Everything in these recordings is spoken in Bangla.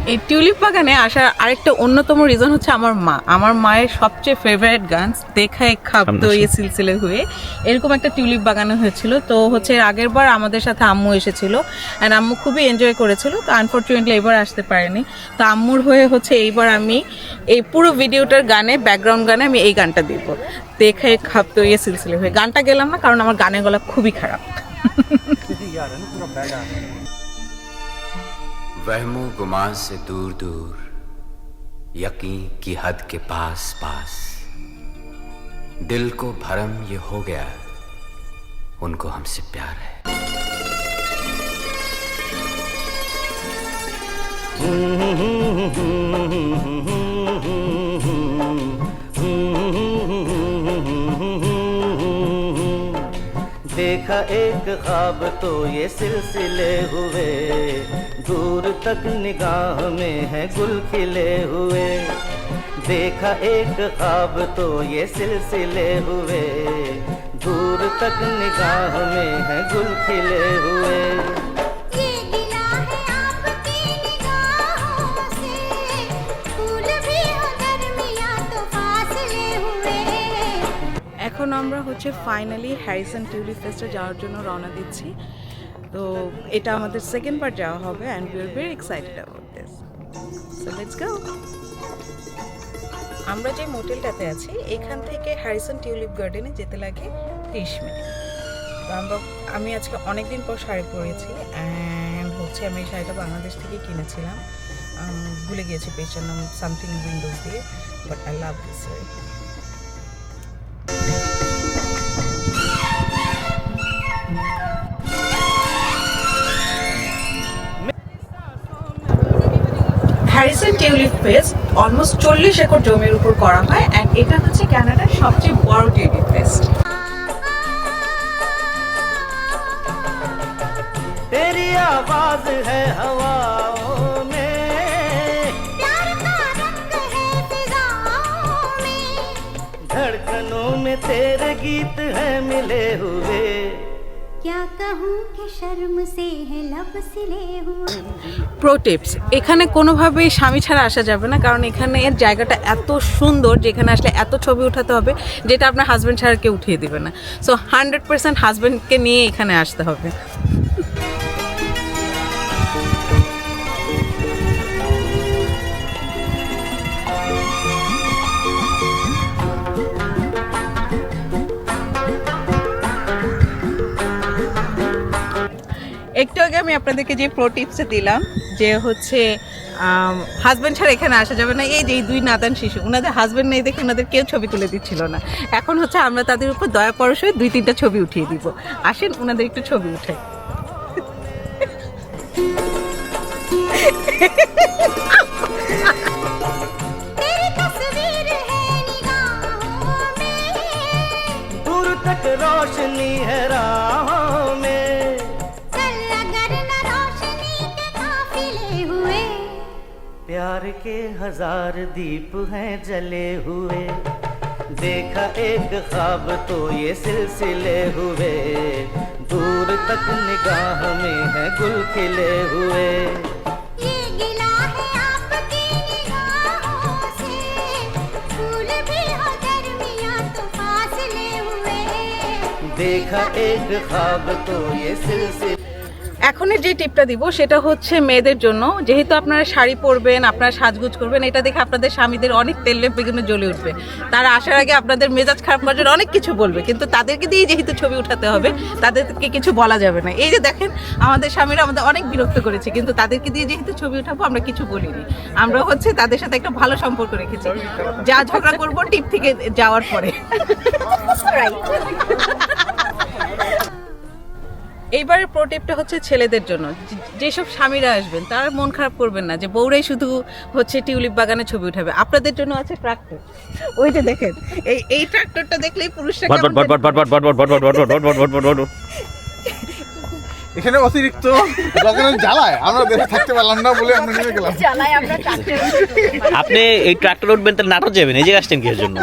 এই টিউলিপ বাগানে আসার আরেকটা অন্যতম রিজন হচ্ছে আমার মায়ের সবচেয়ে ফেভারিট গান দেখা এক খাপ তো ইয়ে সিলসিলে হয়ে, এরকম একটা টিউলিপ বাগানে হয়েছিল। তো হচ্ছে আগের বার আমাদের সাথে আম্মু এসেছিল অ্যান্ড আম্মু খুবই এনজয় করেছিল। তো আনফর্চুনেটলি এবার আসতে পারেনি। তো আম্মুর হয়ে হচ্ছে এইবার আমি এই পুরো ভিডিওটার গানে ব্যাকগ্রাউন্ড গানে আমি এই গানটা দিব, দেখা এক খাপ তো ইয়ে সিলসিলে হয়ে। গানটা গেলাম না কারণ আমার গানের গলা খুবই খারাপ। वहमो गुमान से दूर दूर, यकीन की हद के पास पास, दिल को भरम ये हो गया, उनको हमसे प्यार है। देखा एक ख्वाब तो ये सिलसिले हुए, दूर तक निगाह में है गुल खिले हुए। देखा एक ख्वाब तो ये सिलसिले हुए, दूर तक निगाह में है गुल खिले हुए। এখন আমরা হচ্ছে ফাইনালি হ্যারিসন টিউলিপ ফেস্টে যাওয়ার জন্য রওনা দিচ্ছি। তো এটা আমাদের সেকেন্ড বার যাওয়া হবে and we are very excited about this. So let's go. আমরা যে মোটেলটাতে আছি এখান থেকে হ্যারিসন টিউলিপ গার্ডেনে যেতে লাগে 30 মিনিট। তো আমি আজকে অনেক দিন পর শাড়ি পরেছি অ্যান্ড হচ্ছে আমি এই শাড়িটা বাংলাদেশ থেকে কিনেছিলাম, ভুলে গিয়েছি পেজটার নাম সামথিং উইন্ডোজ দিয়ে, but I love this sari. Harrison tulip fest almost 40 acre জমির উপর করা হয় অ্যান্ড এটা হচ্ছে কানাডার সবচেয়ে বড় টিউলিপ ফেস্ট। तेरी आवाज है हवाओं में, प्यार का रंग है फिजाओं में, धड़कनों में तेरे गीत है मिले हुए, क्या कहूँ कि शर्म से है लब सिले हुए। প্রো টিপস, এখানে কোনোভাবেই স্বামী ছাড়া আসা যাবে না, কারণ এখানে এর জায়গাটা এত সুন্দর যেখানে আসলে এত ছবি উঠাতে হবে যেটা আপনার হাজব্যান্ড ছাড়া কেউ উঠিয়ে দিবে না। সো 100% হাজব্যান্ডকে নিয়ে এখানে আসতে হবে। একটু আগে আমি আপনাদেরকে যে প্রো টিপসটা দিলাম যে হচ্ছে হাজব্যান্ড ছাড়া এখানে আসা যাবে না, এই যে এই 2 নাদান শিশু ওনাদের হাজব্যান্ড নেই দেখে ওনাদের কেউ ছবি তুলে দিচ্ছিল না। এখন হচ্ছে আমরা তাদের উপর দয়া পরশ হয়ে 2-3টা ছবি উঠিয়ে দিব। আসেন ওনাদের একটু ছবি উঠাই। दूर तक रोशनी है राहों में, प्यार के 1000 दीप हैं जले हुए। देखा एक ख्वाब तो ये सिलसिले हुए, दूर तक निगाह में है गुल खिले हुए। ये गिला है आपकी निगाहों से, फूल भी हो दरमियां तो फासले हुए। देखा एक ख्वाब तो ये सिलसिले। এখনের যে টিপটা দিব সেটা হচ্ছে মেয়েদের জন্য। যেহেতু আপনারা শাড়ি পরবেন, আপনারা সাজগুজ করবেন, এটা দেখে আপনাদের স্বামীদের অনেক তেলে বেগুনে জ্বলে উঠবে। তারা আসার আগে আপনাদের মেজাজ খারাপ করার জন্য অনেক কিছু বলবে, কিন্তু তাদেরকে দিয়ে যেহেতু ছবি উঠাতে হবে তাদেরকে কিছু বলা যাবে না। এই যে দেখেন আমাদের স্বামীরা আমাদের অনেক বিরক্ত করেছে, কিন্তু তাদেরকে দিয়ে যেহেতু ছবি উঠাবো আমরা কিছু বলিনি। আমরা হচ্ছে তাদের সাথে একটা ভালো সম্পর্ক রেখেছি, যা ঝগড়া করবো টিপ থেকে যাওয়ার পরে। এইবারের প্রো টিপটা হচ্ছে ছেলেদের জন্য। যেসব স্বামীরা আসবেন তারা মন খারাপ করবেন না যে বউরাই শুধু হচ্ছে টিউলিপ বাগানে ছবি উঠাবে। আপনাদের জন্য আছে ট্রাক্টর। ওই যে দেখেন এই ট্রাক্টরটা দেখলেই পুরুষরা এখানে অতিরিক্ত বাগানের জ্বালায় আমরা দেশে থাকতে পারলাম না বলে আমরা নেমে গেলাম। আপনি এই ট্রাক্টর উঠবেন তাহলে নাটক যাবেন, এই যে আসছেন কিসের জন্য?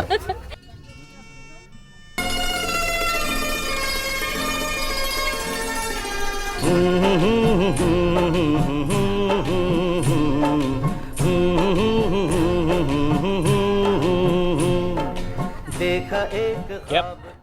देखा एक ख्वाब